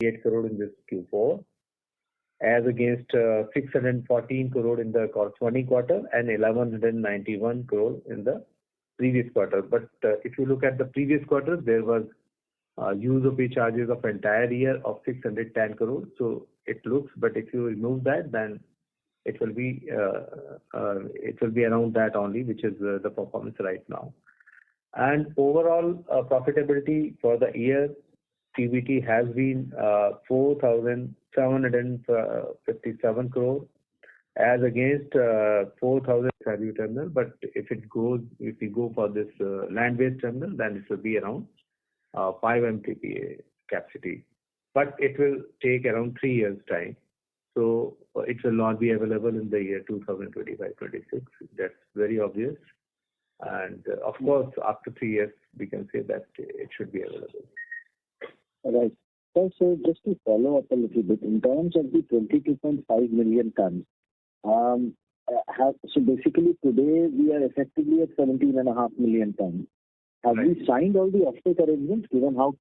8 crore in this Q4, as against 614 crore in the corresponding quarter and 1191 crore in the previous quarter. But if you look at the previous quarter, there was use of pay charges of entire year of 610 crore. So it looks, but if you remove that, then it will be around that only, which is the performance right now. And overall profitability for the year, PBT has been 4,757 crore as against 4,000 value terminal. But if we go for this land-based terminal, then it will be around 5 MTPA capacity. But it will take around 3 years time. So it will not be available in the year 2025-26. That's very obvious. And of course, after 3 years, we can say that it should be available. All right. So just to follow up a little bit, in terms of the 22.5 million tons, so basically today we are effectively at 17.5 million tons. Have we signed all the offtake arrangements, given how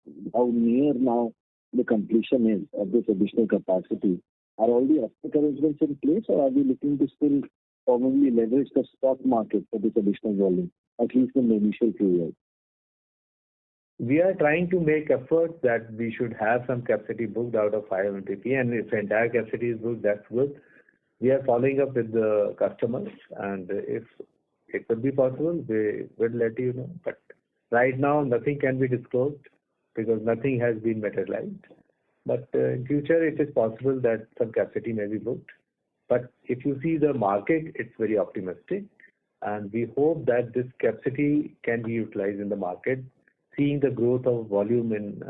near now the completion is of this additional capacity? Are all the offtake arrangements in place, or are we looking to still probably leverage the spot market for this additional volume, at least in the initial few years? We are trying to make efforts that we should have some capacity booked out of 5 MTP, and if entire capacity is booked, that's good. We are following up with the customers, and if it would be possible, we will let you know. But right now, nothing can be disclosed because nothing has been materialized. But in future, it is possible that some capacity may be booked. But if you see the market, it's very optimistic, and we hope that this capacity can be utilized in the market, seeing the growth of volume in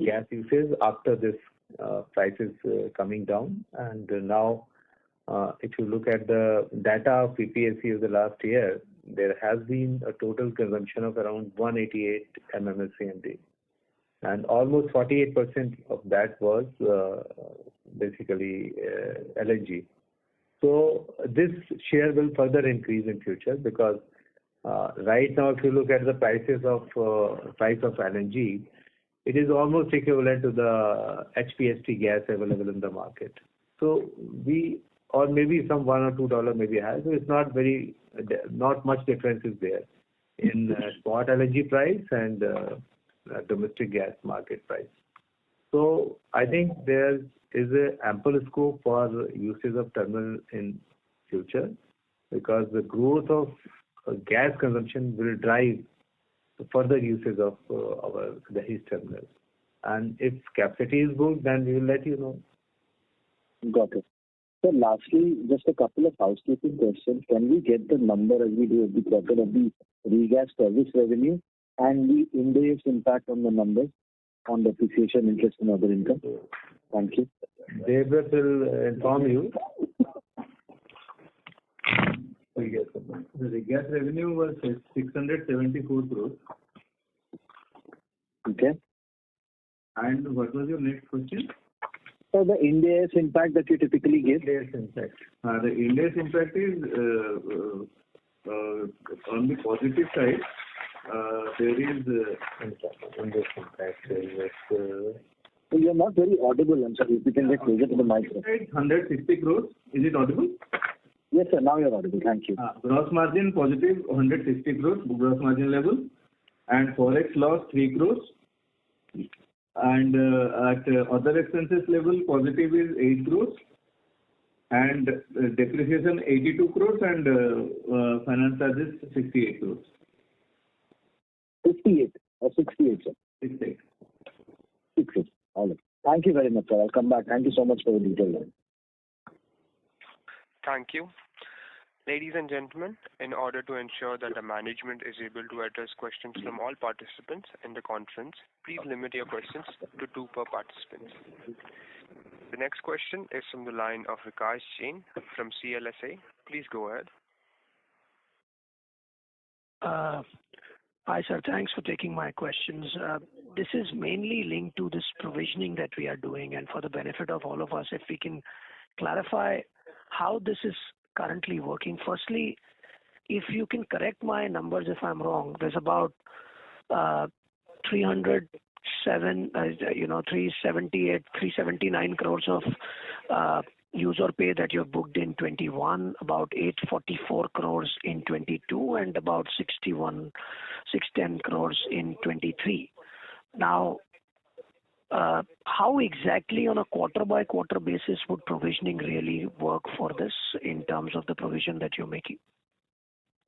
gas usage after this prices coming down. And now, if you look at the data of PPAC of the last year, there has been a total consumption of around 188 MMSCMD. And almost 48% of that was basically LNG. So this share will further increase in future because right now, if you look at the price of LNG, it is almost equivalent to the HPHT gas available in the market. So or maybe some $1 or $2 maybe high. So it's not much difference is there in spot LNG price and domestic gas market price. So I think there is a ample scope for usage of terminal in future because the growth of gas consumption will drive the further usage of the Dahej terminal. And if capacity is booked, then we will let you know. Got it. So lastly, just a couple of housekeeping questions. Can we get the number as we do every quarter of the regas service revenue and the Ind AS impact on the numbers on depreciation, interest, and other income? Thank you. David will inform you. The gas revenue was 674 crores. Okay. And what was your next question? So the Ind AS impact that you typically give? Ind AS impact. The Ind AS impact is on the positive side. There is Ind AS impact. So you're not very audible. I'm sorry. If you can get closer to the mic. 160 crores. Is it audible? Yes, sir. Now you're audible. Thank you. Gross margin positive 160 crores, gross margin level. And forex loss 3 crores. And at other expenses level, positive is 8 crores. And depreciation 82 crores and finance charges 68 crores. 58 or 68, sir? 68. 68. All right. Thank you very much, sir. I'll come back. Thank you so much for the detail. Thank you. Ladies and gentlemen, in order to ensure that the management is able to address questions from all participants in the conference, please limit your questions to 2 per participant. The next question is from the line of Vikas Jain from CLSA. Please go ahead. Hi, sir. Thanks for taking my questions. This is mainly linked to this provisioning that we are doing, and for the benefit of all of us, if we can clarify how this is currently working. Firstly, if you can correct my numbers if I'm wrong, there's about 300 379 crores of use or pay that you have booked in 21, about 844 crores in 22, and about 610 crores in 23. Now, how exactly on a quarter-by-quarter basis would provisioning really work for this in terms of the provision that you're making?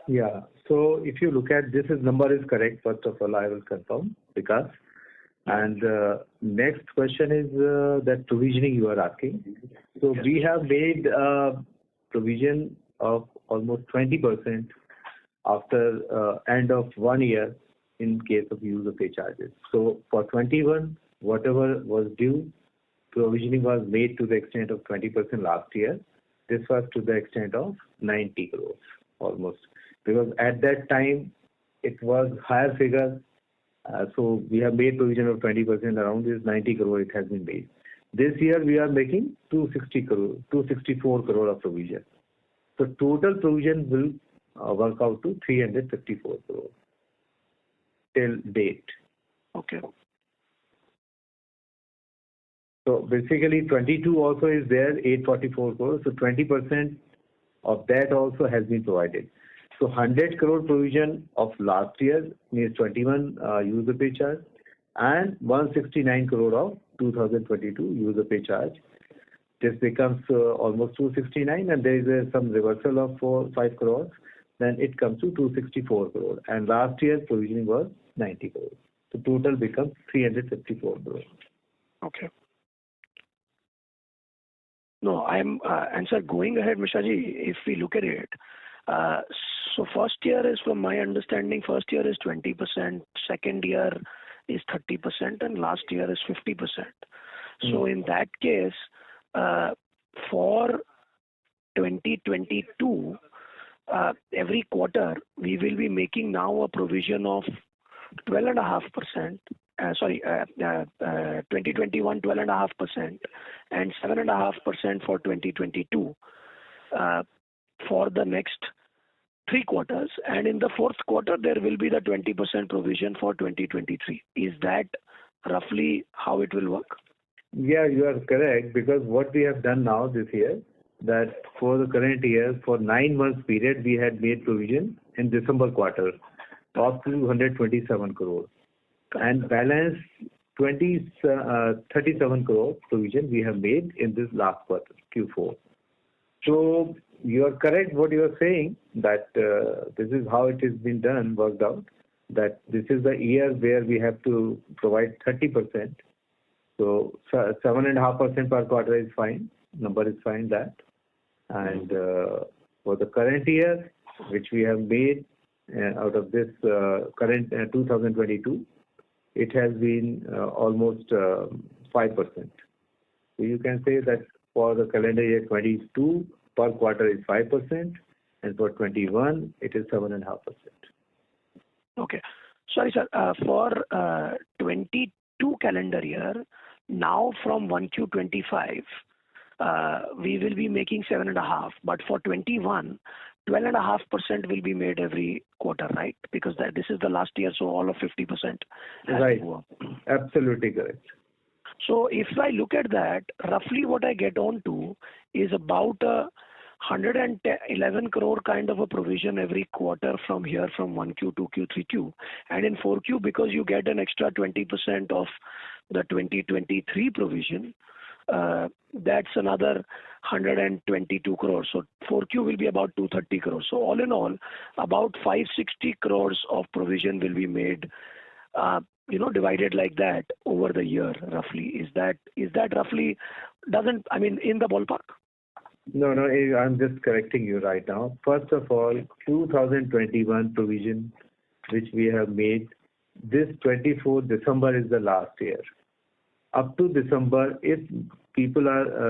Yeah. So if you look at this number is correct. First of all, I will confirm because. And next question is that provisioning you are asking. So we have made provision of almost 20% after end of 1 year in case of use of pay charges. So for 21, whatever was due, provisioning was made to the extent of 20% last year. This was to the extent of 90 crores almost. Because at that time, it was higher figure. So we have made provision of 20%, around this 90 crore it has been made. This year we are making 264 crore of provision. So total provision will work out to 354 crore till date. Okay. So basically 22 also is there, 844 crore. So 20% of that also has been provided. So 100 crore provision of last year means 21 user pay charge and 169 crore of 2022 user pay charge. This becomes almost 269 and there is some reversal of 5 crores. Then it comes to 264 crore. And last year's provisioning was 90 crore. So total becomes 354 crore. Okay. No, and sir, going ahead, Mishraji, if we look at it, so first year is, from my understanding, first year is 20%, second year is 30%, and last year is 50%. So in that case, for 2022, every quarter we will be making now a provision of 12.5%. 2021 12.5% and 7.5% for 2022 for the next 3 quarters, and in the fourth quarter there will be the 20% provision for 2023. Is that roughly how it will work? Yeah, you are correct, because what we have done now this year, that for the current year, for 9 months period, we had made provision in December quarter of 227 crore. And balance 37 crore provision we have made in this last quarter, Q4. So you are correct what you are saying, that this is how it has been done, worked out, that this is the year where we have to provide 30%. So 7.5% per quarter is fine, number is fine that. And for the current year, which we have made out of this current 2022, it has been almost 5%. So you can say that for the calendar year 22, per quarter is 5%, and for 21, it is 7.5%. Okay. Sorry, sir. For 22 calendar year, now from 1Q25, we will be making 7.5%, but for 21, 12.5% will be made every quarter, right? Because this is the last year, so all of 50% has right. to go up. Absolutely correct. So if I look at that, roughly what I get on to is about 111 crore kind of a provision every quarter from here, from 1Q, 2Q, 3Q. And in 4Q, because you get an extra 20% of the 2023 provision, that's another 122 crores. So 4Q will be about 230 crores. So all in all, about 560 crores of provision will be made, divided like that over the year, roughly. Is that roughly, in the ballpark? No, I'm just correcting you right now. First of all, 2021 provision, which we have made, this 24 December is the last year. Up to December, if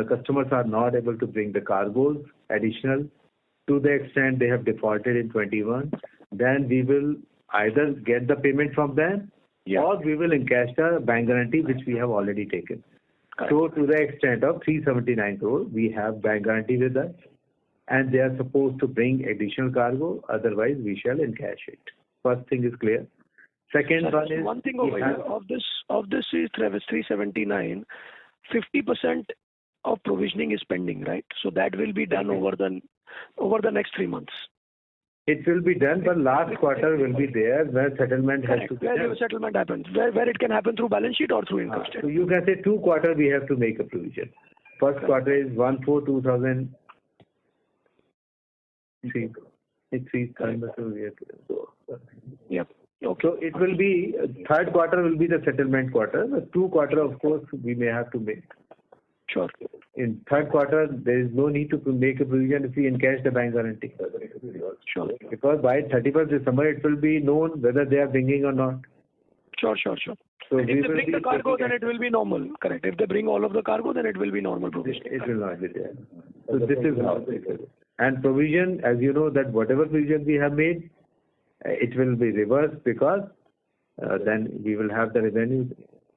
customers are not able to bring the cargoes additional to the extent they have defaulted in 21, then we will either get the payment from them, or we will encash the bank guarantee which we have already taken. Correct. So to the extent of 379 crore, we have bank guarantee with us, and they are supposed to bring additional cargo, otherwise we shall encash it. First thing is clear. Second one is... One thing over here, of of this is 379, 50% of provisioning is pending, right? So that will be done over the next 3 months. It will be done, but last quarter will be there where settlement has to be done. Where the settlement happens, where it can happen through balance sheet or through income So statement. you can say 2 quarters we have to make a provision. First quarter is 1/4/2003. Yep. Okay. So it will be, third quarter will be the settlement quarter. The 2 quarter, of course, we may have to make. Sure. In third quarter, there is no need to make a provision if we encash the bank guarantee. Sure. Because by 31st December, it will be known whether they are bringing or not. Sure. So If they bring the cargo, then it will be normal. Correct. If they bring all of the cargo, then it will be normal provision. It will not be there. So this is how it is. And provision, as you know, that whatever provision we have made, it will be reversed because then we will have the revenue.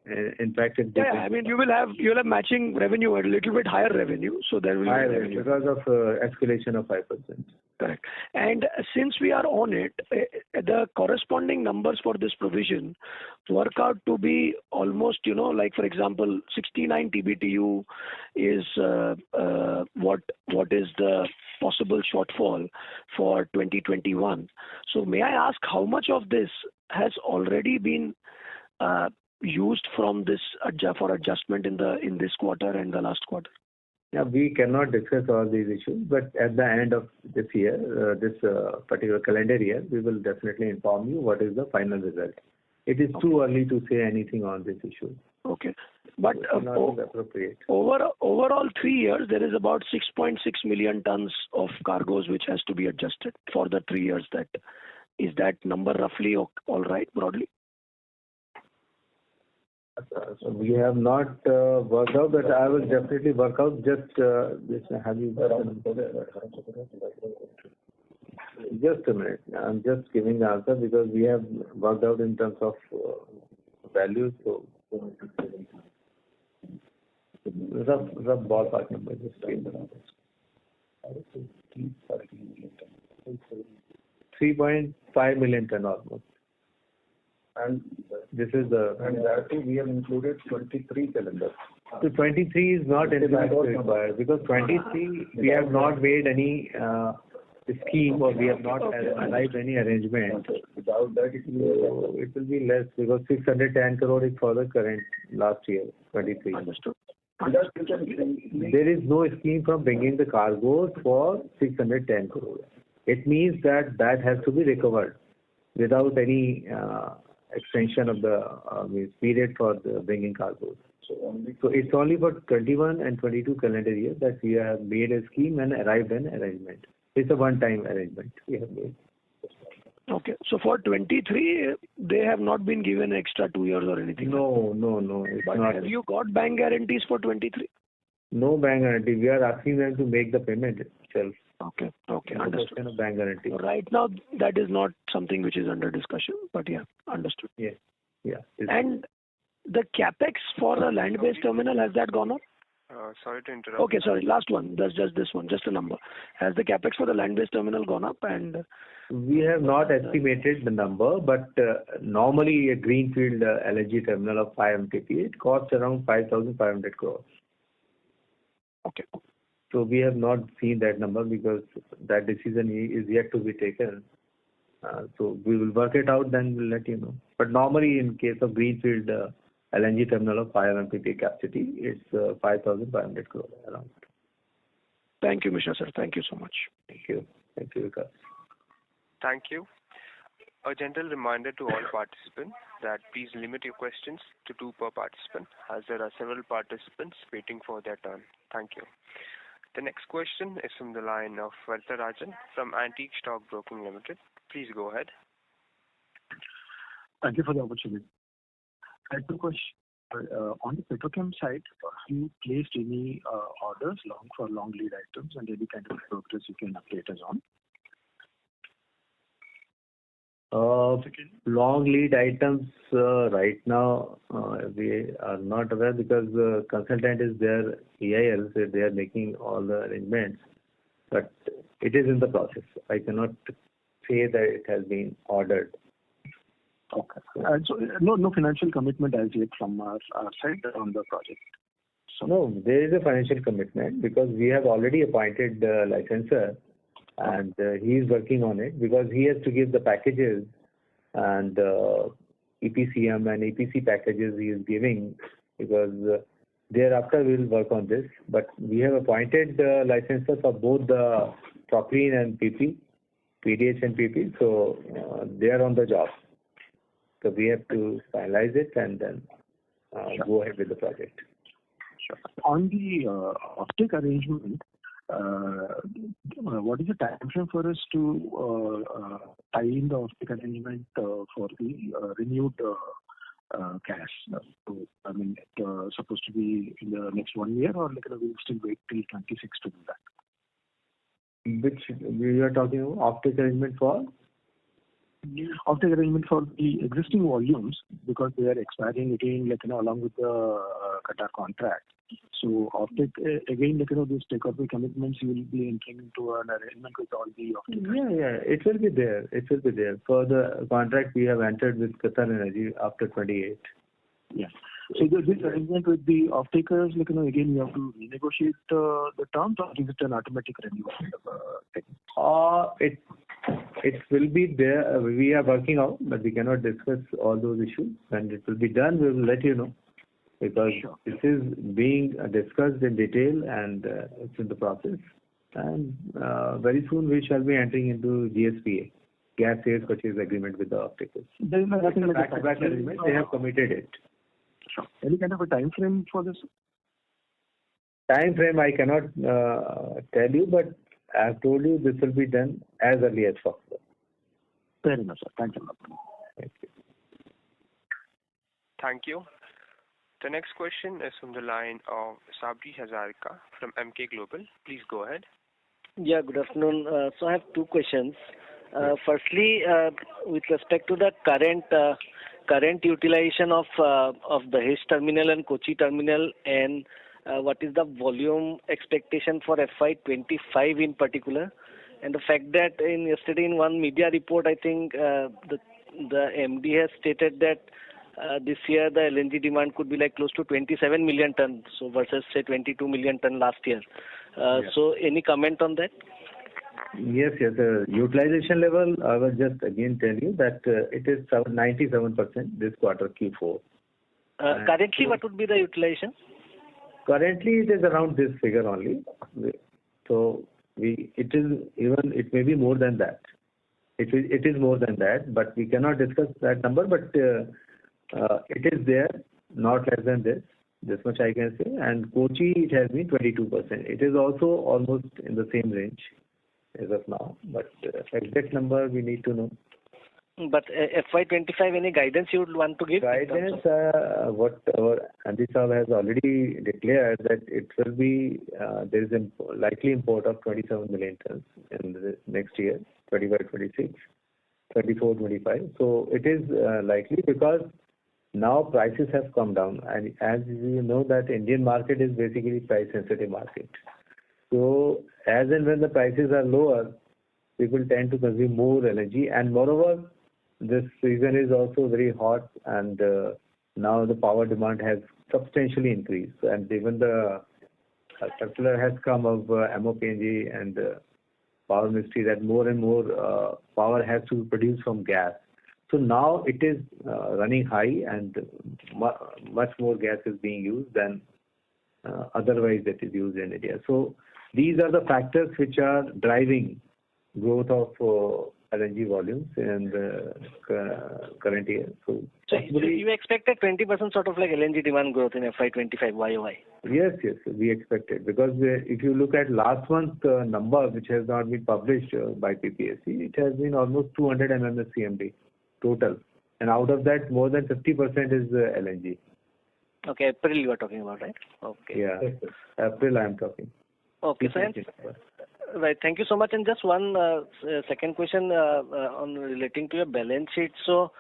In fact, I mean, you will have matching revenue, a little bit higher revenue, so there will be revenue because of escalation of 5%. Correct. And since we are on it, the corresponding numbers for this provision work out to be almost, like for example, 69 TBTU is what is the possible shortfall for 2021. So may I ask how much of this has already been used from this for adjustment in this quarter and the last quarter? Yeah, we cannot discuss all these issues, but at the end of this year, this particular calendar year, we will definitely inform you what is the final result. It is too early to say anything on this issue. Okay. But appropriate. Overall 3 years, there is about 6.6 million tons of cargoes which has to be adjusted for the 3 years. Is that number roughly all right, broadly? So we have not worked out, but I will definitely work out. Just have you just a minute. I'm just giving the answer because we have worked out in terms of values. So rough ballpark number. Just give the number. 3.5 million ton almost. And this is and that too we have included 23 cylinders. So 23 is not required because 23 we have not made any scheme or we have not arrived any arrangement. Without that it will be less because 610 crore is for the current last year 23. Understood. There is no scheme from bringing the cargo for 610 crore. It means that has to be recovered without any extension of the period for the bringing cargoes. So it's only for 21 and 22 calendar years that we have made a scheme and arrived an arrangement. It's a one-time arrangement we have made. Okay. So for 23, they have not been given extra 2 years or anything? No. It's but not. Have you got bank guarantees for 23? No bank guarantee. We are asking them to make the payment itself. Okay. No Understood. question of bank guarantee. Right now, that is not something which is under discussion, but yeah, understood. Yeah. And the capex for the land-based terminal, has that gone up? Sorry to interrupt. Okay, sorry. Last one. That's just this one, just a number. Has the capex for the land-based terminal gone up? And we have not estimated the number, but normally a greenfield LNG terminal of 5 MTP, it costs around 5,500 crores. Okay. So we have not seen that number because that decision is yet to be taken. So we will work it out, then we'll let you know. But normally in case of greenfield LNG terminal of 5 MTP capacity, it's 5,500 crore around. Thank you, Mishra sir. Thank you so much. Thank you, Vikas. Thank you. A gentle reminder to all participants that please limit your questions to 2 per participant, as there are several participants waiting for their turn. Thank you. The next question is from the line of Varatharajan from Antique Stock Broking Limited. Please go ahead. Thank you for the opportunity. I have 2 questions. On the petrochem side, have you placed any orders for long lead items and any kind of progress you can update us on? Long lead items right now we are not aware because the consultant is there, EIL, so they are making all the arrangements, but it is in the process. I cannot say that it has been ordered. Okay. And so no financial commitment as yet from our side on the project. So No, there is a financial commitment because we have already appointed the licensor, and he is working on it because he has to give the packages and EPCM and EPC packages he is giving, because thereafter we will work on this. But we have appointed the licensor for both the propylene and PP, PDH and PP, so they are on the job. So we have to finalize it and then go ahead with the project. sure. On the offtake arrangement, what is the time frame for us to tie in the offtake arrangement for the renewed cash? So, I mean, supposed to be in the next 1 year, or like we'll still wait till 26 to do that? Which we are talking about offtake arrangement for? Offtake arrangement for the existing volumes, because they are expiring again, along with the Qatar contract. So offtake again, these take-or-pay commitments, you will be entering into an arrangement with all the offtake. Yeah, it will be there. It will be there. For the contract we have entered with Qatar Energy after 28. Yeah. So this arrangement with the off-takers, again, you have to renegotiate the terms, or is it an automatic renewal thing? It will be there. We are working out, but we cannot discuss all those issues. When it will be done, we will let you know, because this is being discussed in detail and it's in the process. And very soon we shall be entering into GSPA, Gas Sales Purchase Agreement, with the off-takers. There is nothing like back-to-back agreement. They have committed it. Sure. Any kind of a time frame for this? Time frame I cannot tell you, but I have told you this will be done as early as possible. Fair enough, sir. Thank you. Thank you. Thank you. The next question is from the line of Sabri Hazarika from MK Global. Please go ahead. Yeah, good afternoon. So I have two questions. Firstly, with respect to the current utilization of the Dahej terminal and Kochi terminal, and what is the volume expectation for FY25 in particular, and the fact that yesterday in one media report, I think the MD has stated that this year the LNG demand could be like close to 27 million tons, so versus say 22 million ton last year. So any comment on that? Yes. The utilization level, I will just again tell you that it is 97% this quarter, Q4. Currently, what would be the utilization? Currently, it is around this figure only. So it may be more than that. It is more than that, but we cannot discuss that number. But it is there, not less than this. This much I can say. And Kochi, it has been 22%. It is also almost in the same range as of now. But exact number we need to know. But FY25, any guidance you would want to give? Guidance, what our MD Saab has already declared, that it will be, there is a likely import of 27 million tons in the next year, 25-26, 24-25. So it is likely, because now prices have come down, and as you know that Indian market is basically price sensitive market. So as and when the prices are lower, people tend to consume more LNG, and moreover, this season is also very hot, and now the power demand has substantially increased, and even the circular has come of MOPNG and Power Ministry that more and more power has to be produced from gas. So now it is running high, and much more gas is being used than otherwise that is used in India. So these are the factors which are driving growth of LNG volumes in the current year. So you expected 20% sort of like LNG demand growth in FY25 YOY? Yes, we expected, because if you look at last month number, which has not been published by PPSC, it has been almost 200 MMSCMD total, and out of that more than 50% is LNG. Okay, April you are talking about, right? Okay. Yeah, April I am talking. Okay, so right, thank you so much. And just one second question on relating to your balance sheet. So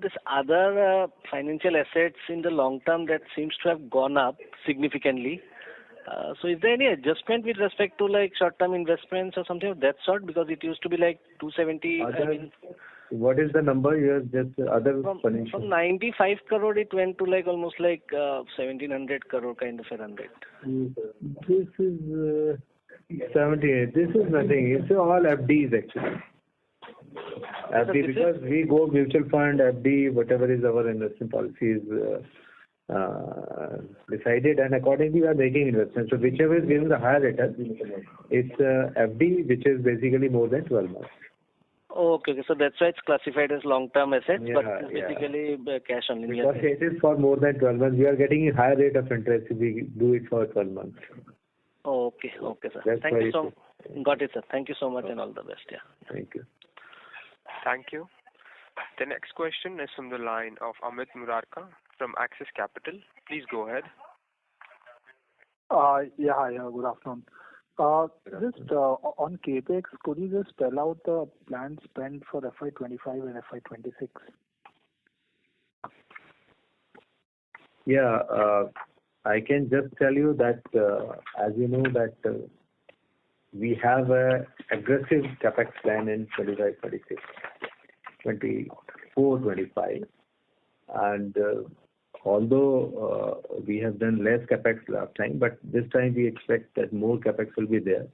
this other financial assets in the long term, that seems to have gone up significantly. So is there any adjustment with respect to like short-term investments or something of that sort? Because it used to be like 270. What is the number? You have just other from 95 crore it went to like almost like 1700 crore kind of a run rate. This is 78. This is nothing. It's all FDs actually. FD, because we go mutual fund, FD, whatever is our investment policy is decided, and accordingly we are making investments. So whichever is giving the higher return, it's FD, which is basically more than 12 months. Okay, so that's why it's classified as long-term assets, but it's basically cash only. Because it is for more than 12 months, we are getting a higher rate of interest if we do it for 12 months. Okay, sir. Thank you so much. Got it, sir. Thank you so much and all the best. Yeah. Thank you. Thank you. The next question is from the line of Amit Murarka from Axis Capital. Please go ahead. Good afternoon. Just on CAPEX, could you just spell out the planned spend for FY25 and FY26? Yeah, I can just tell you that, as you know, that we have a aggressive capex plan in 25-26, 24-25, and although we have done less capex last time, but this time we expect that more capex will be there.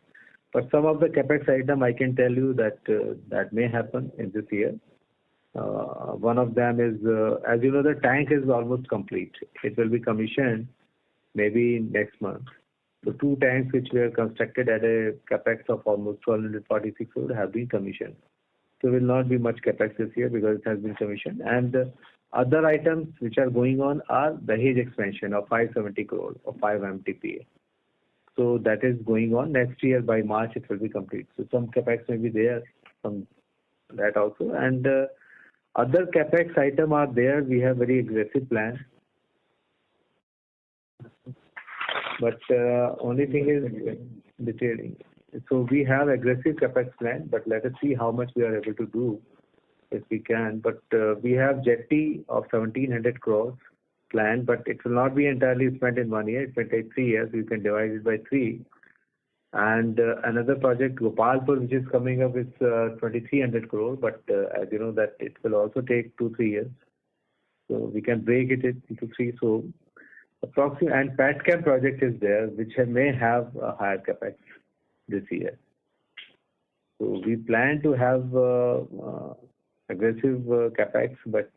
But some of the capex item I can tell you that that may happen in this year. One of them is, as you know, the tank is almost complete. It will be commissioned maybe next month. So 2 tanks which were constructed at a capex of almost 1,246 crore have been commissioned. So will not be much capex this year because it has been commissioned. And other items which are going on are the Dahej expansion of 570 crore or 5 MTPA. So that is going on. Next year by March it will be complete. So some capex may be there, some that also. And other capex item are there. We have very aggressive plan. But only thing is detailing. So we have aggressive capex plan, but let us see how much we are able to do if we can. But we have jetty of 1,700 crores planned, but it will not be entirely spent in 1 year. It will take 3 years. You can divide it by 3. And another project, Gopalpur, which is coming up, is 2,300 crore, but as you know that it will also take 2-3 years. So we can break it into 3. So approximately, and Petchem project is there, which may have a higher capex this year. So we plan to have aggressive capex, but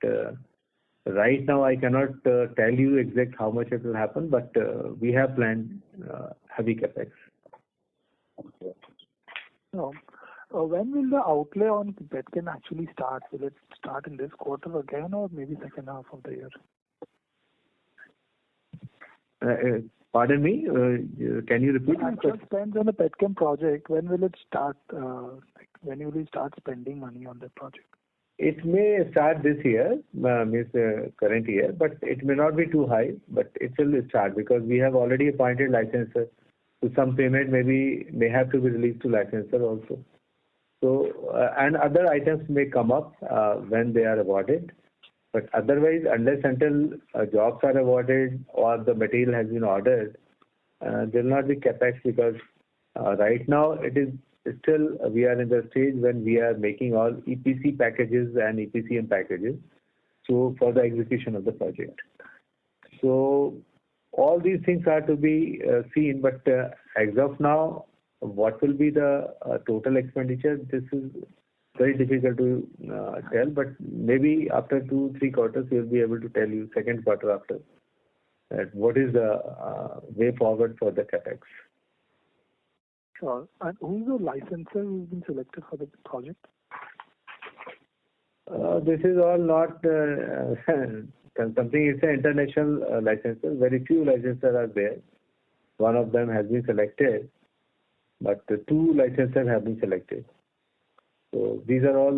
right now I cannot tell you exact how much it will happen, but we have planned heavy capex. Okay. So, when will the outlay on Petchem actually start? Will it start in this quarter again, or maybe second half of the year? Pardon me? Can you repeat? Actual spends on the Petchem project. When will it start? When will you start spending money on that project? It may start this year, current year, but it may not be too high. But it will start because we have already appointed licensor. So some payment may have to be released to licensor also. So and other items may come up when they are awarded. But otherwise, unless until jobs are awarded or the material has been ordered, there will not be capex because right now it is still we are in the stage when we are making all EPC packages and EPCM packages. So for the execution of the project. So all these things are to be seen, but as of now, what will be the total expenditure? This is very difficult to tell, but maybe after 2-3 quarters, we will be able to tell you, second quarter after, that what is the way forward for the capex. Sure. And who is the licensor who has been selected for the project? This is all not something, it's an international licensor. Very few licensors are there. One of them has been selected, but 2 licensors have been selected. So these are all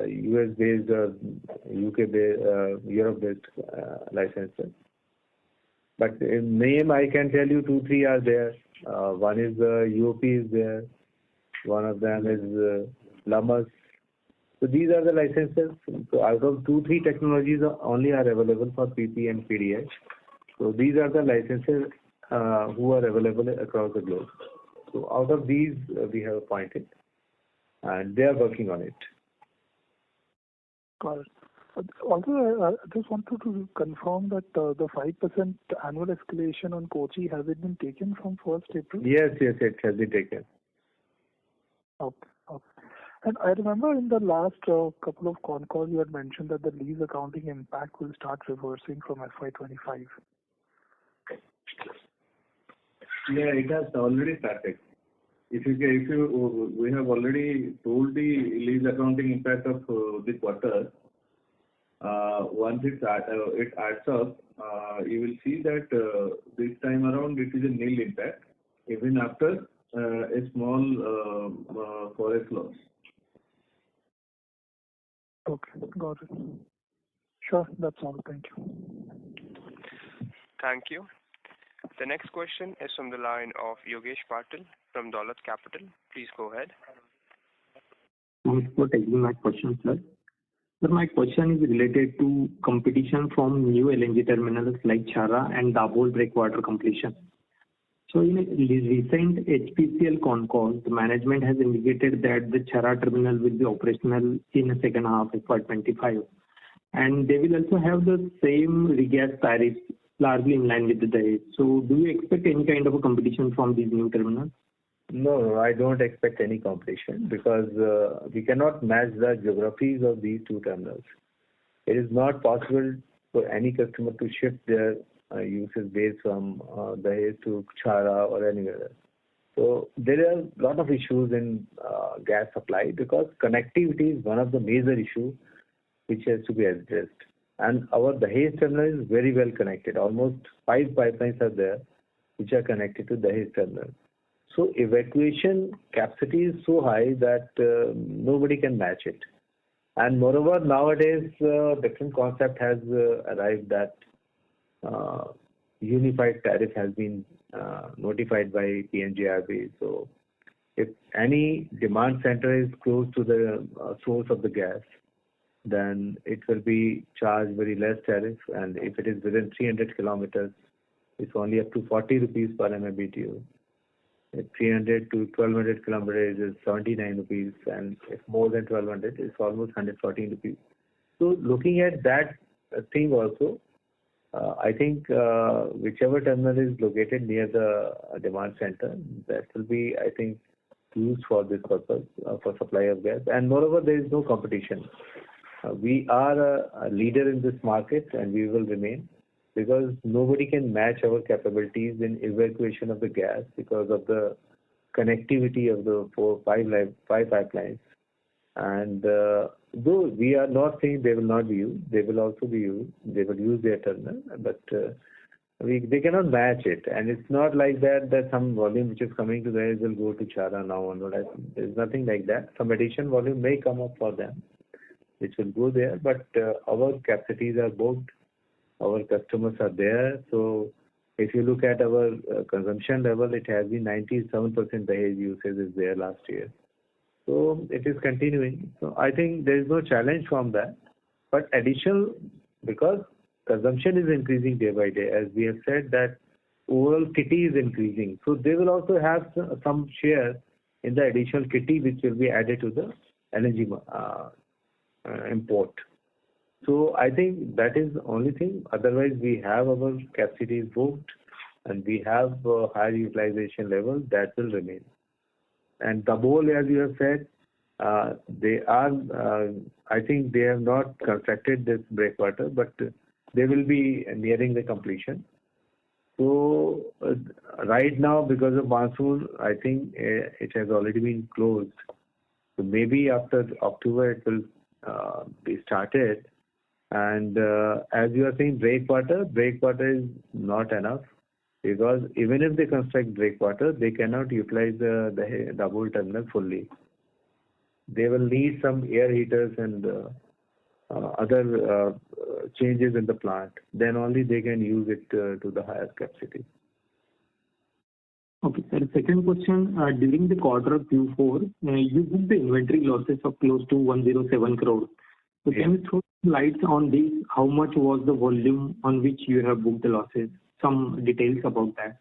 US-based, UK-based, Europe-based licensors. But in name, I can tell you 2-3 are there. One is UOP is there. One of them is Lamas. So these are the licenses. So out of 2-3 technologies only are available for PP and PDH. So these are the licenses who are available across the globe. So out of these, we have appointed, and they are working on it. Got it. Also, I just wanted to confirm that the 5% annual escalation on Kochi, has it been taken from 1st April? Yes, it has been taken. Okay. And I remember in the last couple of con calls you had mentioned that the lease accounting impact will start reversing from FY25. Yeah, it has already started. We have already told the lease accounting impact of the quarter. Once it adds up, you will see that this time around it is a nil impact, even after a small forex loss. Okay, got it. Sure, that's all. Thank you. Thank you. The next question is from the line of Yogesh Patil from Dolat Capital. Please go ahead. Thanks for taking my question, sir. Sir, my question is related to competition from new LNG terminals like Chhara and Dabhol breakwater completion. So in a recent HPCL con call, the management has indicated that the Chhara terminal will be operational in the second half of FY25. And they will also have the same regas tariffs largely in line with the Dahej. So do you expect any kind of a competition from these new terminals? No, I don't expect any competition because we cannot match the geographies of these two terminals. It is not possible for any customer to shift their usage base from Dahej to Chhara or anywhere else. So there are a lot of issues in gas supply because connectivity is one of the major issues which has to be addressed. And our Dahej terminal is very well connected. Almost 5 pipelines are there which are connected to Dahej terminal. So evacuation capacity is so high that nobody can match it. And moreover, nowadays, different concept has arrived that unified tariff has been notified by PNGRB. So if any demand center is close to the source of the gas, then it will be charged very less tariff. And if it is within 300 kilometers, it's only up to 40 rupees per MMBTU. If 300 to 1200 kilometers is 79 rupees, and if more than 1200, it's almost 114 rupees. So looking at that thing also, I think whichever terminal is located near the demand center, that will be, I think, used for this purpose, for supply of gas. And moreover, there is no competition. We are a leader in this market and we will remain, because nobody can match our capabilities in evacuation of the gas because of the connectivity of the five pipelines. And though we are not saying they will not be used, they will also be used. They will use their terminal, but they cannot match it. And it's not like that some volume which is coming to there will go to Chhara now onward. There's nothing like that. Some additional volume may come up for them, which will go there, but our capacities are booked. Our customers are there. So if you look at our consumption level, it has been 97% Dahej usage is there last year. So it is continuing. So I think there is no challenge from that. But additional, because consumption is increasing day by day, as we have said that overall kitty is increasing. So they will also have some share in the additional kitty which will be added to the LNG import. So I think that is the only thing. Otherwise, we have our capacities booked and we have higher utilization level that will remain. And Dabhol, as you have said, they are, I think they have not constructed this breakwater, but they will be nearing the completion. So right now, because of monsoon, I think it has already been closed. So maybe after October it will be started. And as you are saying, breakwater is not enough, because even if they construct breakwater, they cannot utilize the Dabhol terminal fully. They will need some air heaters and other changes in the plant. Then only they can use it to the higher capacity. Okay, sir. Second question, during the quarter of Q4, you booked the inventory losses of close to 107 crore. So can you throw lights on this? How much was the volume on which you have booked the losses? Some details about that.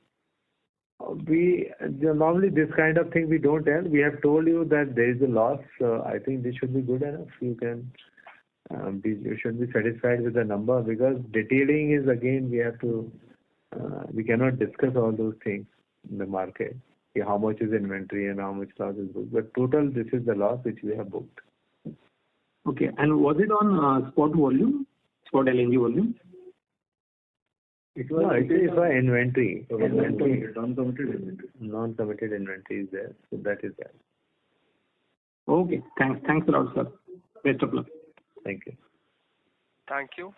We normally this kind of thing we don't tell. We have told you that there is a loss. I think this should be good enough. You can You should be satisfied with the number, because detailing is, again, we cannot discuss all those things in the market. How much is inventory and how much loss is booked. But total, this is the loss which we have booked. Okay. And was it on spot volume, spot LNG volume? It is for inventory. Non-committed inventory. Non-committed inventory is there. So that is there. Okay. Thanks a lot, sir. Best of luck. Thank you. Thank you.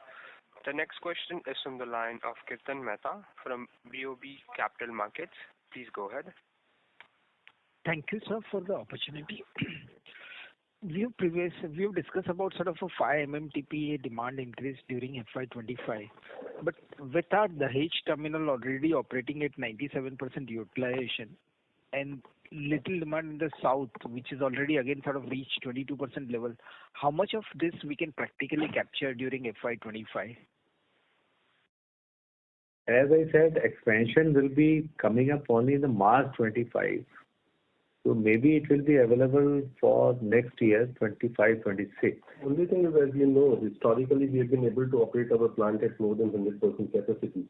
The next question is from the line of Kirtan Mehta from BOB Capital Markets. Please go ahead. Thank you, sir, for the opportunity. We've discussed about sort of a 5 MMTPA demand increase during FY25. But with our Dahej terminal already operating at 97% utilization and little demand in the south, which is already again sort of reached 22% level, how much of this we can practically capture during FY25? As I said, expansion will be coming up only in the March 25. So maybe it will be available for next year, 25-26. Only thing is, as you know, historically we have been able to operate our plant at more than 100% capacity.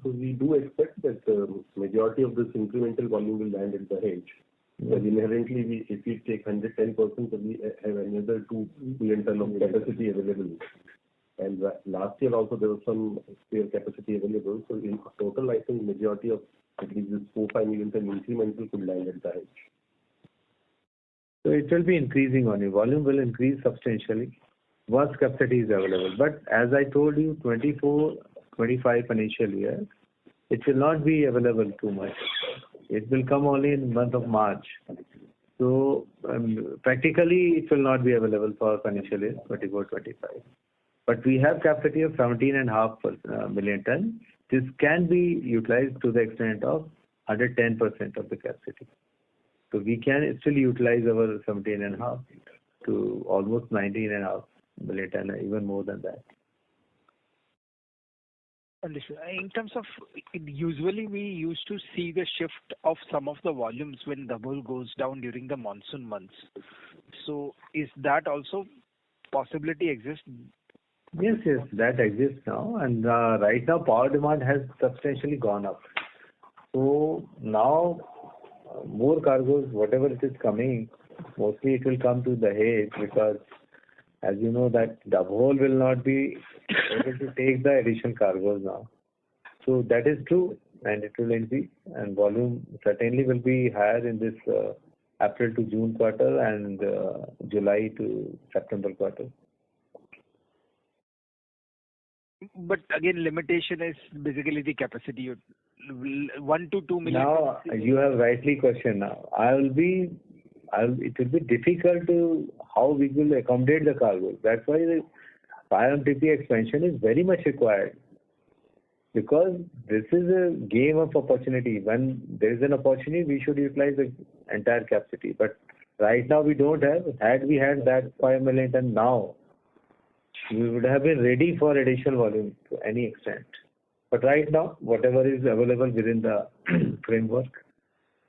So we do expect that the majority of this incremental volume will land at Dahej. But inherently, if we take 110%, we have another 2 million ton of capacity available. And last year also there was some spare capacity available. So in total, I think majority of at least this 4-5 million ton incremental could land at Dahej. So it will be increasing only. Volume will increase substantially once capacity is available. But as I told you, 24-25 financial year, it will not be available too much. It will come only in the month of March. So practically it will not be available for financial year 24-25. But we have capacity of 17.5 million ton. This can be utilized to the extent of 110% of the capacity. So we can still utilize our 17.5 to almost 19.5 million ton, even more than that. Understood. In terms of, usually we used to see the shift of some of the volumes when double goes down during the monsoon months. So is that also possibility exists? Yes, that exists now. And right now power demand has substantially gone up. So now more cargoes, whatever it is coming, mostly it will come to Dahej, because as you know that Dabhol will not be able to take the additional cargoes now. So that is true, and it will increase, and volume certainly will be higher in this April to June quarter and July to September quarter. But again, limitation is basically the capacity. 1 to 2 million. Now you have rightly questioned. Now it will be difficult to how we will accommodate the cargo. That's why the 5 MTPA expansion is very much required, because this is a game of opportunity. When there is an opportunity, we should utilize the entire capacity. But right now we don't have. Had we had that 5 million ton now, we would have been ready for additional volume to any extent. But right now, whatever is available within the framework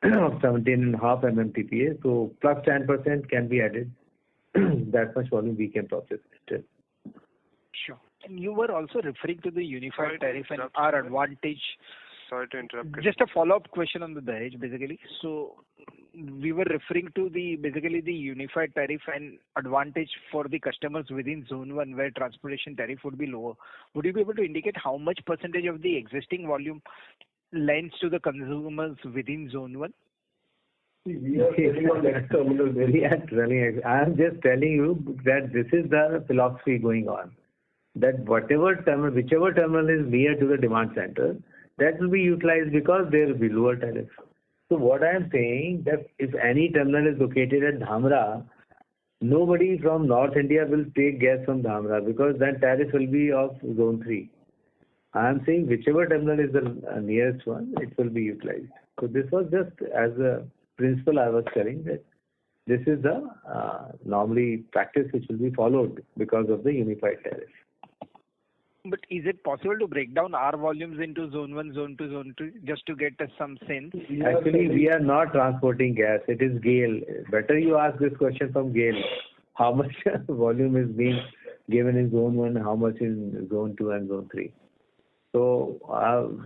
of 17.5 MMTPA, so plus 10% can be added. That much volume we can process still. Sure. And you were also referring to the unified tariff and our advantage. Sorry to interrupt. Just a follow-up question on the Dahej, basically. So we were referring to basically the unified tariff and advantage for the customers within Zone 1 where transportation tariff would be lower. Would you be able to indicate how much percentage of the existing volume lends to the consumers within Zone 1? We are selling on next terminal. I am just telling you that this is the philosophy going on. That whichever terminal is near to the demand center, that will be utilized because there will be lower tariff. So what I am saying, that if any terminal is located at Dhamra, nobody from North India will take gas from Dhamra, because then tariff will be of Zone 3. I am saying whichever terminal is the nearest one, it will be utilized. So this was just as a principle I was telling, that this is the normally practice which will be followed because of the unified tariff. But is it possible to break down our volumes into Zone 1, Zone 2, Zone 3, just to get some sense? Actually, we are not transporting gas. It is GAIL. Better you ask this question from GAIL. How much volume is being given in zone 1, how much in zone 2 and zone 3. So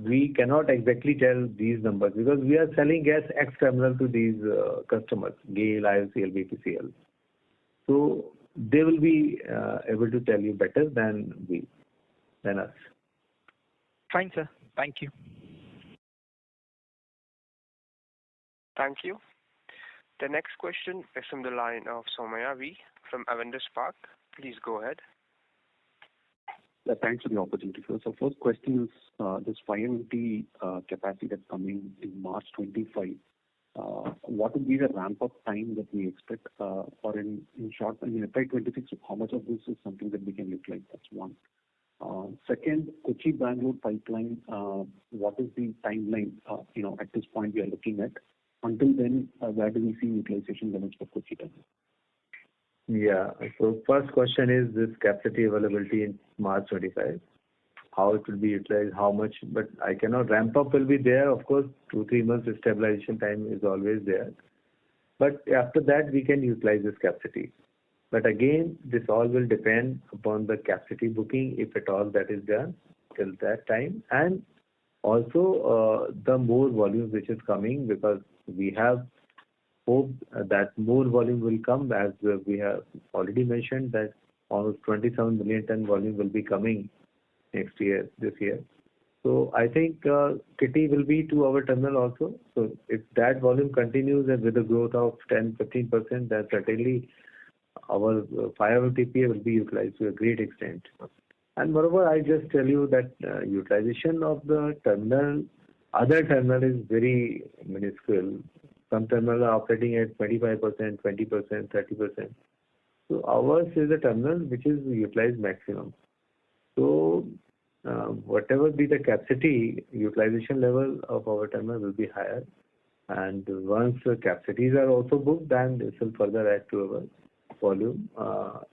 we cannot exactly tell these numbers because we are selling gas ex-terminal to these customers, GAIL, IOCL, BPCL. So they will be able to tell you better than us. Fine, sir. Thank you. Thank you. The next question is from the line of Somaya V from Avendus Spark. Please go ahead. Thanks for the opportunity, sir. So first question is this 5MT capacity that's coming in March 25. What would be the ramp-up time that we expect, or in short, in FY26, how much of this is something that we can utilize? That's one. Second, Kochi-Bangalore pipeline, what is the timeline, at this point we are looking at? Until then, where do we see utilization levels for Kochi terminal? Yeah. So first question is this capacity availability in March 25. How it will be utilized, how much, but I cannot. Ramp up will be there, of course. 2-3 months stabilization time is always there. But after that, we can utilize this capacity. But again, this all will depend upon the capacity booking, if at all that is done till that time, and also the more volume which is coming, because we have hope that more volume will come, as we have already mentioned that almost 27 million ton volume will be coming next year, this year. So I think Kitty will be to our terminal also. So if that volume continues and with a growth of 10-15%, then certainly our 5MTPA will be utilized to a great extent. And moreover, I just tell you that utilization of the terminal, other terminal is very minuscule. Some terminals are operating at 25%, 20%, 30%. So ours is a terminal which is utilized maximum. So whatever be the capacity, utilization level of our terminal will be higher. And once the capacities are also booked, then this will further add to our volume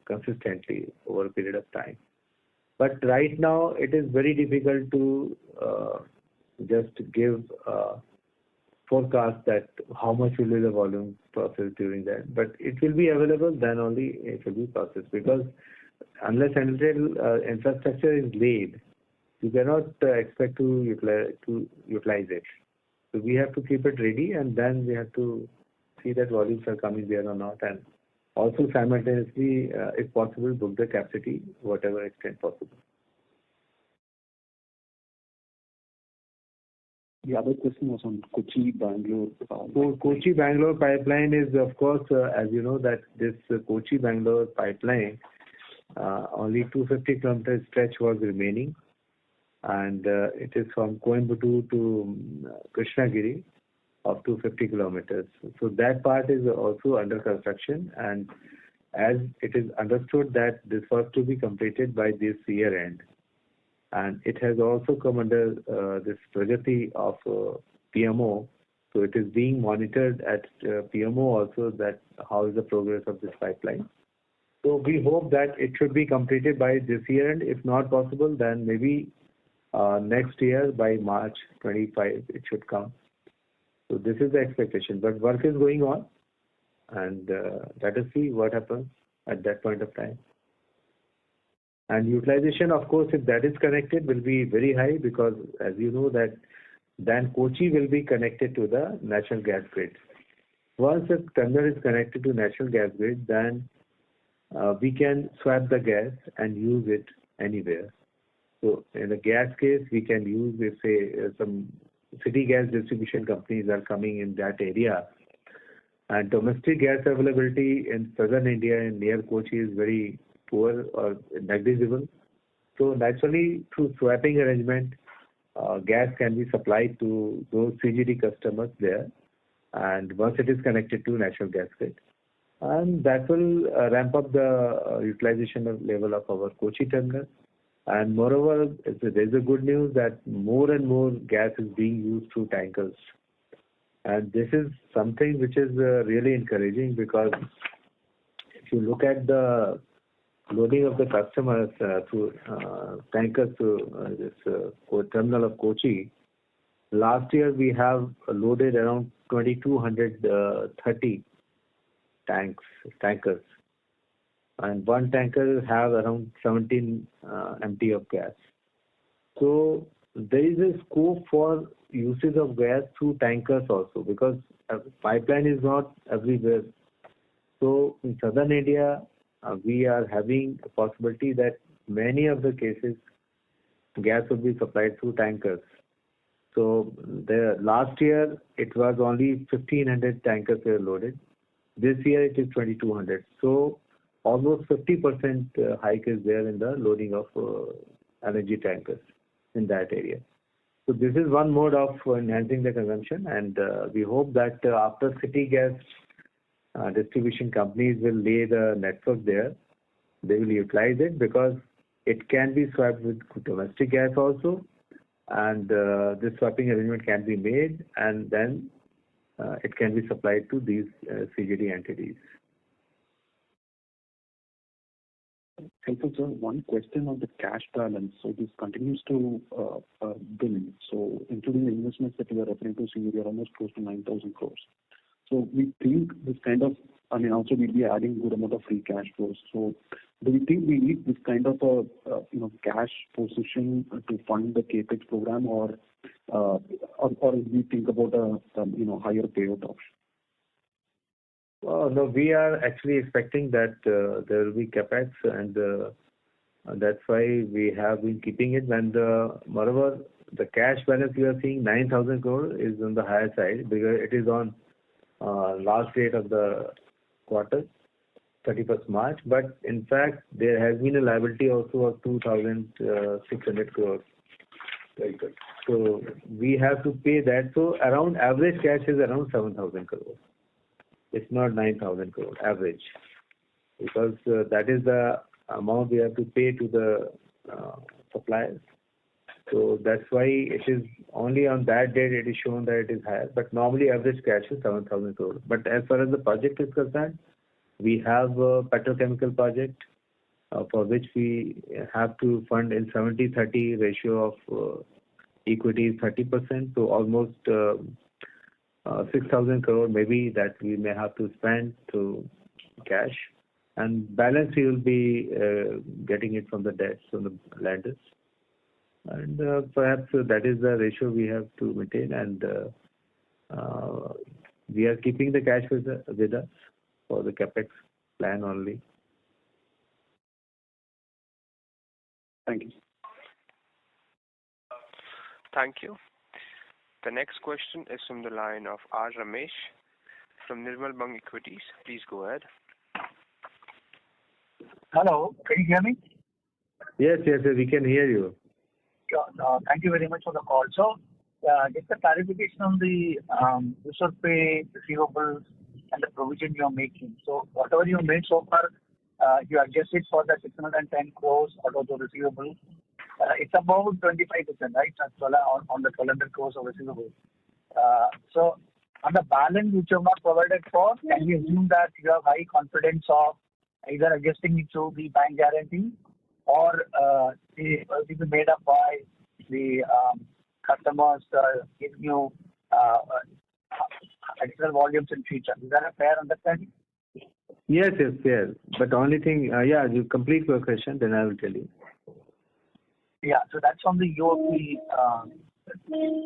consistently over a period of time. But right now, it is very difficult to just give forecast that how much will be the volume processed during that. But it will be available, then only it will be processed. Because unless infrastructure is laid, you cannot expect to utilize it. So we have to keep it ready, and then we have to see that volumes are coming there or not, and also simultaneously, if possible, book the capacity, whatever extent possible. The other question was on Kochi-Bangalore. So Kochi-Bangalore pipeline is, of course, as you know, that this Kochi-Bangalore pipeline, only 250 kilometer stretch was remaining. And it is from Coimbatore to Krishnagiri of 250 kilometers. So that part is also under construction, and as it is understood that this was to be completed by this year end. And it has also come under this Pragati of PMO. So it is being monitored at PMO also, that how is the progress of this pipeline. So we hope that it should be completed by this year end. If not possible, then maybe next year by March 25 it should come. So this is the expectation. But work is going on, and let us see what happens at that point of time. And utilization, of course, if that is connected, will be very high, because as you know that then Kochi will be connected to the national gas grid. Once the terminal is connected to national gas grid, then we can swap the gas and use it anywhere. So in the gas case, we can use, if say some city gas distribution companies are coming in that area, and domestic gas availability in southern India and near Kochi is very poor or negligible. So naturally, through swapping arrangement, gas can be supplied to those CGD customers there, and once it is connected to national gas grid, and that will ramp up the utilization level of our Kochi terminal. And moreover, there is a good news that more and more gas is being used through tankers. And this is something which is really encouraging, because if you look at the loading of the customers through tankers to this terminal of Kochi, last year we have loaded around 2,230 tankers and one tanker have around 17 MT of gas. So there is a scope for usage of gas through tankers also, because a pipeline is not everywhere. So in southern India, we are having a possibility that many of the cases gas will be supplied through tankers. So the last year it was only 1,500 tankers were loaded. This year it is 2,200. So almost 50% hike is there in the loading of LNG tankers in that area. So this is one mode of enhancing the consumption, and we hope that after city gas distribution companies will lay the network there, they will utilize it, because it can be swapped with domestic gas also, and this swapping arrangement can be made, and then it can be supplied to these CGD entities. Helpful, sir. One question on the cash balance. So this continues to build. So including the investments that you are referring to, we are almost close to 9,000 crores. So we think this kind of, also we'll be adding good amount of free cash flows. So do we think we need this kind of a cash position to fund the capex program, or we think about a higher payout option? No, we are actually expecting that there will be capex, and that's why we have been keeping it. And moreover, the cash balance you are seeing 9,000 crore is on the higher side, because it is on last date of the quarter, 31st March. But in fact, there has been a liability also of 2,600 crore. Very good. So we have to pay that. So around average cash is around 7,000 crore. It's not 9,000 crore average, because that is the amount we have to pay to the suppliers. So that's why it is only on that date it is shown that it is higher. But normally average cash is 7,000 crore. But as far as the project is concerned, we have a petrochemical project for which we have to fund in 70-30 ratio of equity 30%. So almost 6,000 crore maybe that we may have to spend to cash, and balance we will be getting it from the debts from the lenders, and perhaps that is the ratio we have to maintain, and we are keeping the cash with us for the capex plan only. Thank you. Thank you. The next question is from the line of R. Ramesh from Nirmal Bang Equities. Please go ahead. Hello, can you hear me? Yes, we can hear you. Thank you very much for the call. So, just a clarification on the user pay receivables and the provision you are making. So, whatever you made so far, you adjusted for the 610 crores out of the receivables. It's about 25%, right? On the 1,200 crores of receivables. So, on the balance which you have not provided for, can we assume that you have high confidence of either adjusting it to the bank guarantee, or it will be made up by the customers giving you additional volumes in future? Is that a fair understanding? Yes. But only thing, you complete your question, then I will tell you. Yeah, so that's on the UOP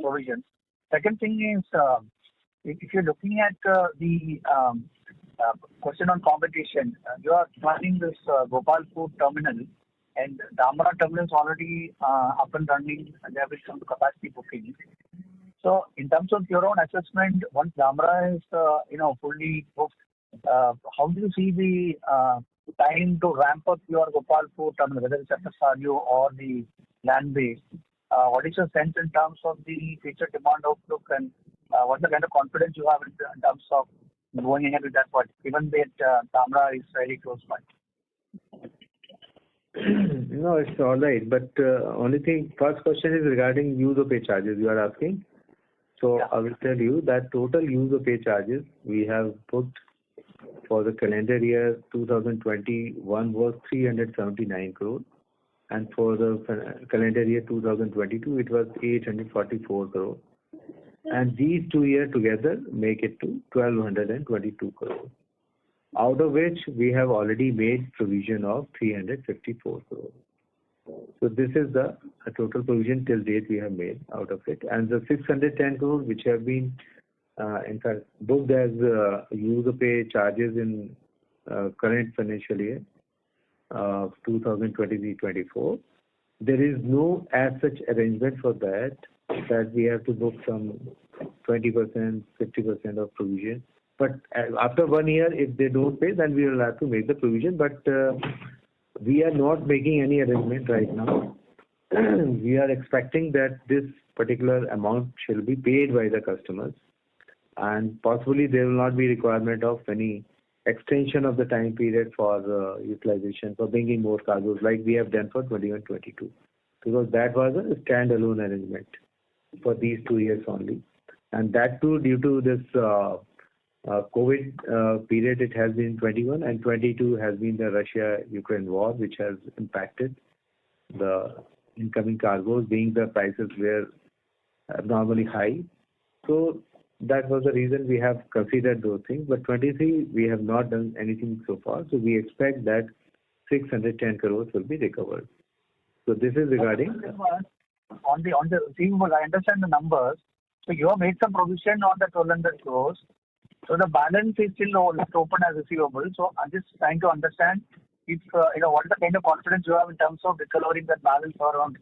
provisions. Second thing is, if you're looking at the question on competition, you are planning this Gopalpur terminal, and Dhamra terminal is already up and running, and there will be some capacity booking. So, in terms of your own assessment, once Dhamra is fully booked, how do you see the time to ramp up your Gopalpur terminal, whether it's FSRU or the land base? What is your sense in terms of the future demand outlook, and what's the kind of confidence you have in terms of going ahead with that project, given that Dhamra is very close by? No, it's all right. But only thing, first question is regarding use of pay charges you are asking. So I will tell you that total use of pay charges we have booked for the calendar year 2021 was 379 crore, and for the calendar year 2022 it was 844 crore, and these 2 years together make it to 1,222 crore. out of which we have already made provision of 354 crore. So this is the total provision till date we have made out of it. And the 610 crore which have been in fact booked as user pay charges in current financial year 2023-24. There is no as such arrangement for that we have to book some 20%, 50% of provision. But after 1 year, if they don't pay, then we will have to make the provision. But we are not making any arrangement right now. We are expecting that this particular amount shall be paid by the customers, and possibly there will not be requirement of any extension of the time period for utilization for bringing more cargoes like we have done for 21-22, because that was a standalone arrangement for these 2 years only, and that too due to this COVID period. It has been 21, and 22 has been the Russia-Ukraine war, which has impacted the incoming cargoes, being the prices were abnormally high. So that was the reason we have considered those things. But 23, we have not done anything so far. So we expect that 610 crores will be recovered. So this is regarding on the receivables. I understand the numbers. So you have made some provision on the 1,200 crores. So the balance is still left open as receivable. So I'm just trying to understand if what is the kind of confidence you have in terms of recovering that balance around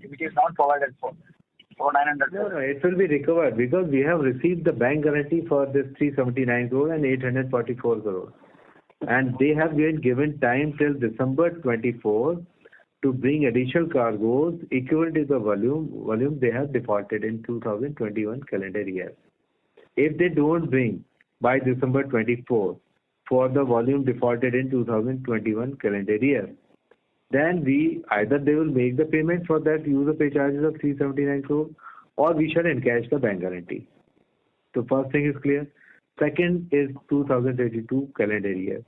which is not provided for 900 crores. No, it will be recovered because we have received the bank guarantee for this 379 crore and 844 crore, and they have been given time till December 24 to bring additional cargoes equivalent to the volume they have defaulted in 2021 calendar year. If they don't bring by December 24 for the volume defaulted in 2021 calendar year, then they will make the payment for that user pay charges of 379 crore, or we shall encash the bank guarantee. So first thing is clear. Second is 2022 calendar year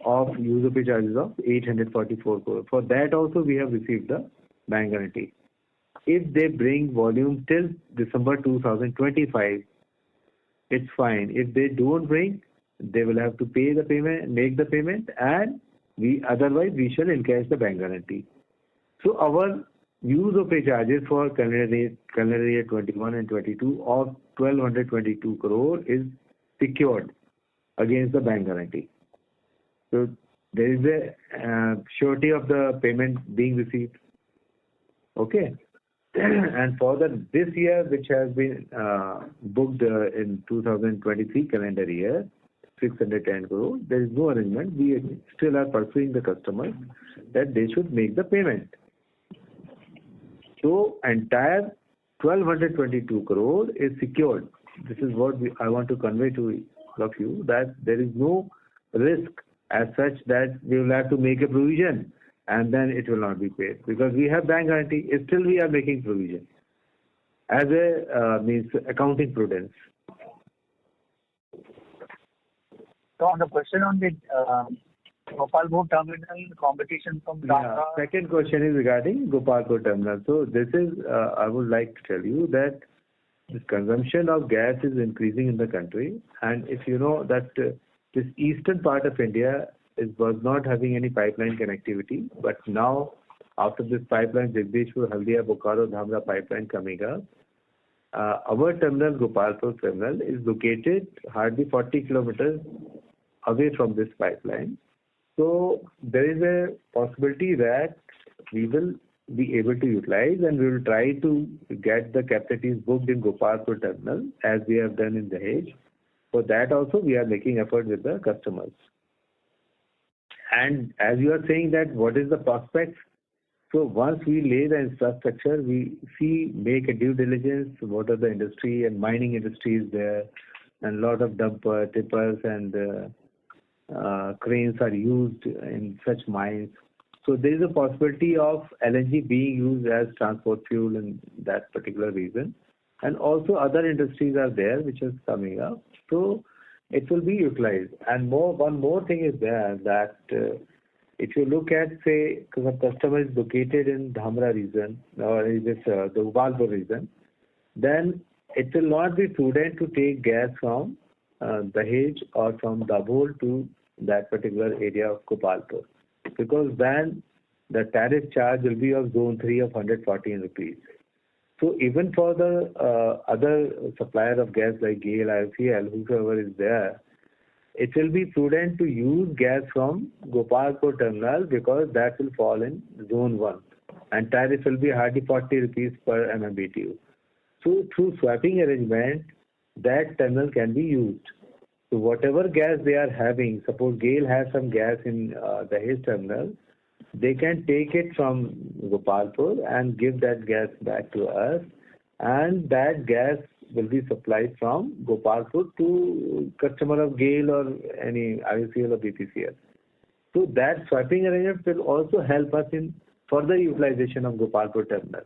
of user pay charges of 844 crore. For that also we have received the bank guarantee. If they bring volume till December 2025, it's fine. If they don't bring, they will have to make the payment, and otherwise we shall encash the bank guarantee. So our use of pay charges for calendar year 21 and 22 of 1,222 crore is secured against the bank guarantee. So there is a surety of the payment being received. Okay. And for this year, which has been booked in 2023 calendar year, 610 crore, there is no arrangement. We still are pursuing the customers that they should make the payment. So entire 1,222 crore is secured. This is what I want to convey to all of you, that there is no risk as such that we will have to make a provision and then it will not be paid, because we have bank guarantee. Still we are making provision as a means accounting prudence. So on the question on the Gopalpur terminal competition from Dhaka. Second question is regarding Gopalpur terminal. So this is I would like to tell you that this consumption of gas is increasing in the country, and if you know that this eastern part of India was not having any pipeline connectivity, but now after this pipeline Jagdishpur, Haldia, Bokaro, Dhamra pipeline coming up, our terminal, Gopalpur terminal, is located hardly 40 kilometers away from this pipeline. So there is a possibility that we will be able to utilize, and we will try to get the capacities booked in Gopalpur terminal as we have done in Dahej. For that also we are making effort with the customers. And as you are saying that what is the prospect? So once we lay the infrastructure, we make a due diligence, what are the industry and mining industries there, and a lot of dumper, tippers and cranes are used in such mines. So there is a possibility of LNG being used as transport fuel in that particular region. And also other industries are there which is coming up. So it will be utilized. And one more thing is there, that if you look at, say, because a customer is located in Dhamra region or the Gopalpur region, then it will not be prudent to take gas from Dahej or from Dabhol to that particular area of Gopalpur, because then the tariff charge will be of zone 3 of 114 rupees. So even for the other supplier of gas like GAIL, IOCL, whoever is there, it will be prudent to use gas from Gopalpur terminal because that will fall in zone 1 and tariff will be hardly 40 rupees per MMBTU. So through swapping arrangement, that terminal can be used. So whatever gas they are having, suppose GAIL has some gas in the Dahej terminal, they can take it from Gopalpur and give that gas back to us, and that gas will be supplied from Gopalpur to customer of GAIL or any IOCL or BPCL. So that swapping arrangement will also help us in further utilization of Gopalpur terminal.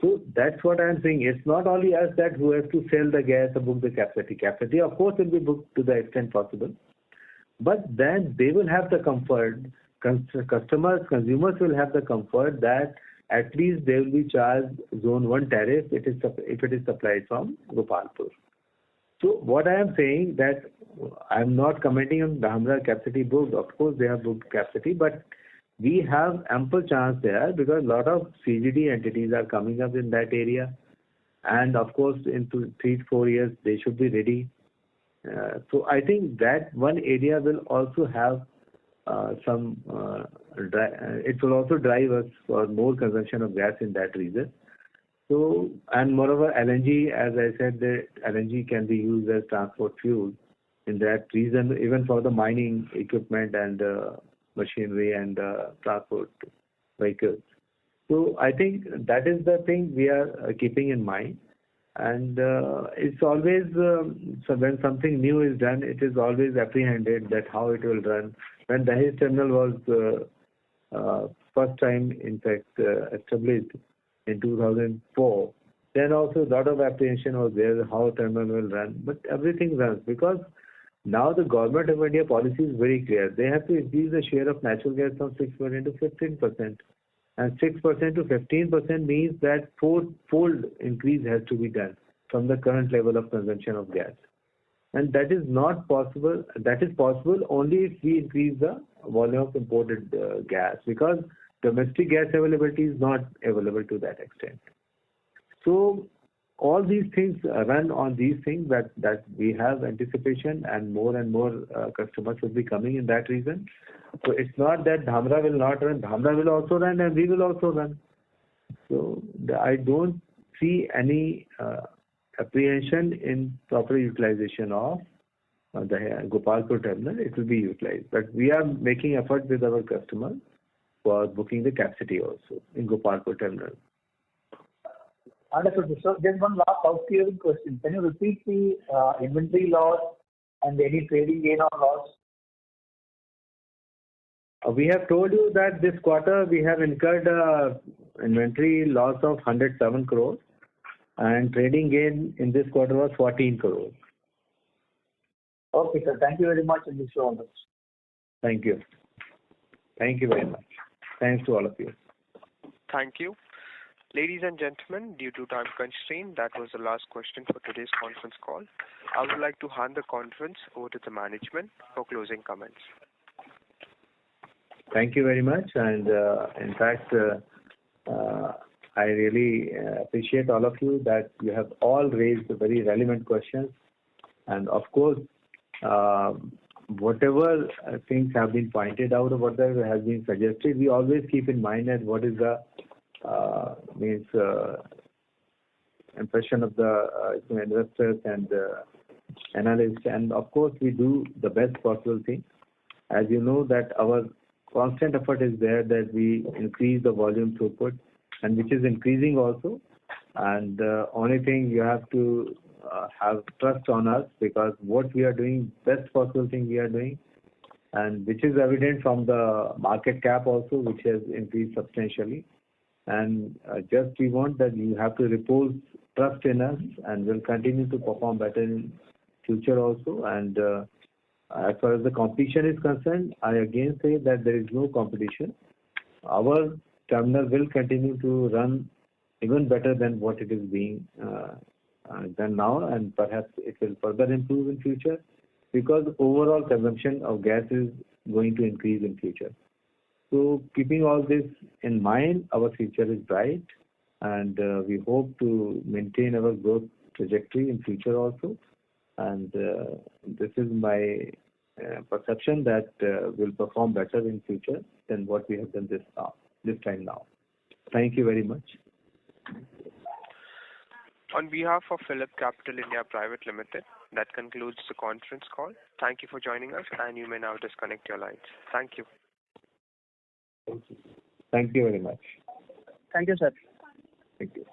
So that's what I am saying. It's not only us that who have to sell the gas or book the capacity. Capacity, of course, will be booked to the extent possible. But then they will have the comfort, consumers will have the comfort that at least they will be charged zone 1 tariff if it is supplied from Gopalpur. So what I am saying that I am not commenting on Dhamra capacity booked. Of course, they have booked capacity, but we have ample chance there because a lot of CGD entities are coming up in that area. And of course, in 3 to 4 years, they should be ready. So I think that one area will also have it will also drive us for more consumption of gas in that region. So, and moreover, LNG, as I said, the LNG can be used as transport fuel in that region, even for the mining equipment and machinery and transport vehicles. So I think that is the thing we are keeping in mind. And it's always, so when something new is done, it is always apprehended that how it will run. When Dahej terminal was first time, in fact, established in 2004, then also a lot of apprehension was there how terminal will run. But everything runs because now the government of India policy is very clear. They have to increase the share of natural gas from 6% to 15%. And 6% to 15% means that four-fold increase has to be done from the current level of consumption of gas. And that is not possible. That is possible only if we increase the volume of imported gas, because domestic gas availability is not available to that extent. So all these things run on these things that we have anticipation, and more customers will be coming in that region. So it's not that Dhamra will not run. Dhamra will also run and we will also run. So I don't see any apprehension in proper utilization of the Gopalpur terminal. It will be utilized. But we are making effort with our customers for booking the capacity also in Gopalpur terminal. Understood. So just one last housekeeping question. Can you repeat the inventory loss and any trading gain or loss? We have told you that this quarter we have incurred inventory loss of 107 crores and trading gain in this quarter was 14 crores. Okay, sir. Thank you very much and wish you all the best. Thank you. Thank you very much. Thanks to all of you. Thank you. Ladies and gentlemen, due to time constraint, that was the last question for today's conference call. I would like to hand the conference over to the management for closing comments. Thank you very much. And in fact, I really appreciate all of you that you have all raised very relevant questions. And of course, whatever things have been pointed out or whatever has been suggested, we always keep in mind that what is the impression of the investors and analysts. And of course, we do the best possible thing. As you know that our constant effort is there that we increase the volume throughput, and which is increasing also. And the only thing you have to have trust on us, because what we are doing, best possible thing we are doing, and which is evident from the market cap also, which has increased substantially. And just we want that you have to repose trust in us, and we'll continue to perform better in future also. And as far as the competition is concerned, I again say that there is no competition. Our terminal will continue to run even better than what it is being done now, and perhaps it will further improve in future. because overall consumption of gas is going to increase in future. So keeping all this in mind, our future is bright, and we hope to maintain our growth trajectory in future also. And this is my perception that we'll perform better in future than what we have done this time now. Thank you very much. On behalf of Phillip Capital India Private Limited, that concludes the conference call. Thank you for joining us, and you may now disconnect your lines. Thank you. Thank you very much. Thank you, sir. Thank you.